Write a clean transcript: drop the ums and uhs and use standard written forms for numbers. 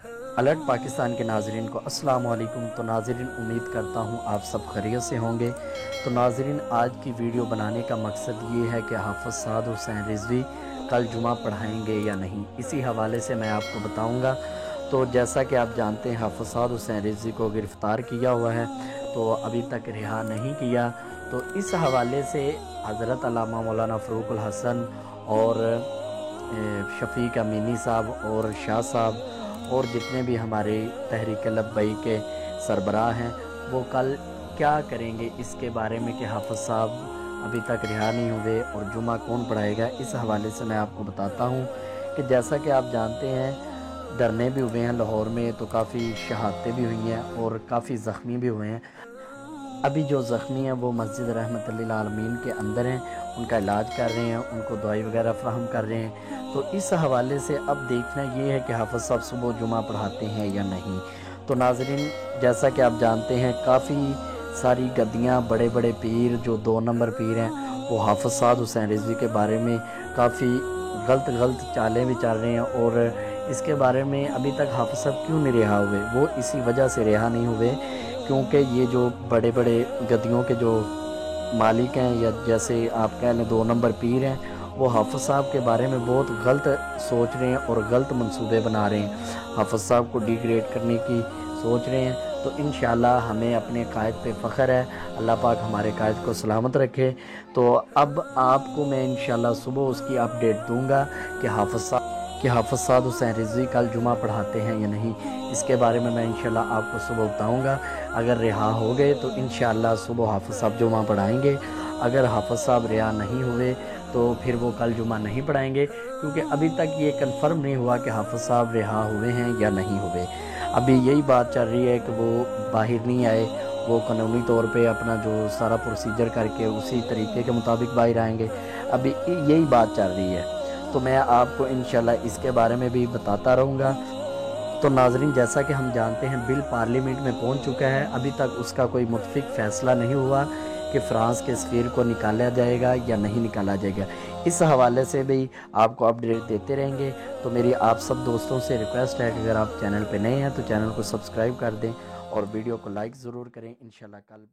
Alert Pakistan کے ناظرین کو السلام علیکم۔ تو ناظرین، امید کرتا ہوں آپ سب خیریت سے ہوں گے۔ تو ناظرین، آج کی ویڈیو بنانے کا مقصد یہ ہے کہ حافظ سعد حسین رضوی کل جمعہ پڑھائیں گے یا نہیں، اسی حوالے سے میں آپ کو بتاؤں گا۔ تو جیسا کہ آپ جانتے ہیں، حافظ سعد حسین رضوی کو گرفتار کیا ہوا ہے، تو ابھی تک رہا نہیں کیا۔ تو اس حوالے سے حضرت علامہ مولانا فاروق الحسن اور شفیق امینی صاحب اور شاہ صاحب اور جتنے بھی ہمارے تحریک لبیک کے سربراہ ہیں، وہ کل کیا کریں گے اس کے بارے میں کہ حافظ صاحب ابھی تک رہا نہیں ہوئے اور جمعہ کون پڑھائے گا۔ اس حوالے سے میں آپ کو بتاتا ہوں کہ جیسا کہ آپ جانتے ہیں، دھرنے بھی ہوئے ہیں لاہور میں، تو کافی شہادتیں بھی ہوئی ہیں اور کافی زخمی بھی ہوئے ہیں۔ ابھی جو زخمی ہیں وہ مسجد رحمت للعالمین کے اندر ہیں، ان کا علاج کر رہے ہیں، ان کو دوائی وغیرہ فراہم کر رہے ہیں۔ تو اس حوالے سے اب دیکھنا یہ ہے کہ حافظ صاحب صبح جمعہ پڑھاتے ہیں یا نہیں۔ تو ناظرین، جیسا کہ آپ جانتے ہیں، کافی ساری گدیاں، بڑے بڑے پیر جو 2 نمبر پیر ہیں، وہ حافظ سعد حسین رضوی کے بارے میں کافی غلط چالیں بھی چل رہے ہیں، اور اس کے بارے میں ابھی تک حافظ صاحب کیوں نہیں رہا ہوئے؟ وہ اسی وجہ سے رہا نہیں ہوئے کیونکہ یہ جو بڑے بڑے گدیوں کے جو مالک ہیں، یا جیسے آپ کہہ لیں 2 نمبر پیر ہیں، وہ حافظ صاحب کے بارے میں بہت غلط سوچ رہے ہیں اور غلط منصوبے بنا رہے ہیں، حافظ صاحب کو ڈیگریڈ کرنے کی سوچ رہے ہیں۔ تو انشاءاللہ ہمیں اپنے قائد پہ فخر ہے، اللہ پاک ہمارے قائد کو سلامت رکھے۔ تو اب آپ کو میں انشاءاللہ صبح اس کی اپڈیٹ دوں گا کہ حافظ سعد حسین رضوی کل جمعہ پڑھاتے ہیں یا نہیں۔ اس کے بارے میں انشاءاللہ آپ کو صبح بتاؤں گا۔ اگر رہا ہو گئے تو انشاءاللہ صبح حافظ صاحب جمعہ پڑھائیں گے، اگر حافظ صاحب رہا نہیں ہوئے تو پھر وہ کل جمعہ نہیں پڑھائیں گے، کیونکہ ابھی تک یہ کنفرم نہیں ہوا کہ حافظ صاحب رہا ہوئے ہیں یا نہیں ہوئے۔ ابھی یہی بات چل رہی ہے کہ وہ باہر نہیں آئے، وہ قانونی طور پہ اپنا جو سارا پروسیجر کر کے اسی طریقے کے مطابق باہر آئیں گے، ابھی یہی بات چل رہی ہے۔ تو میں آپ کو انشاءاللہ اس کے بارے میں بھی بتاتا رہوں گا۔ تو ناظرین، جیسا کہ ہم جانتے ہیں، بل پارلیمنٹ میں پہنچ چکا ہے، ابھی تک اس کا کوئی متفق فیصلہ نہیں ہوا کہ فرانس کے سفیر کو نکالا جائے گا یا نہیں نکالا جائے گا۔ اس حوالے سے بھی آپ کو اپڈیٹ دیتے رہیں گے۔ تو میری آپ سب دوستوں سے ریکویسٹ ہے کہ اگر آپ چینل پہ نئے ہیں تو چینل کو سبسکرائب کر دیں اور ویڈیو کو لائک ضرور کریں۔ انشاءاللہ کل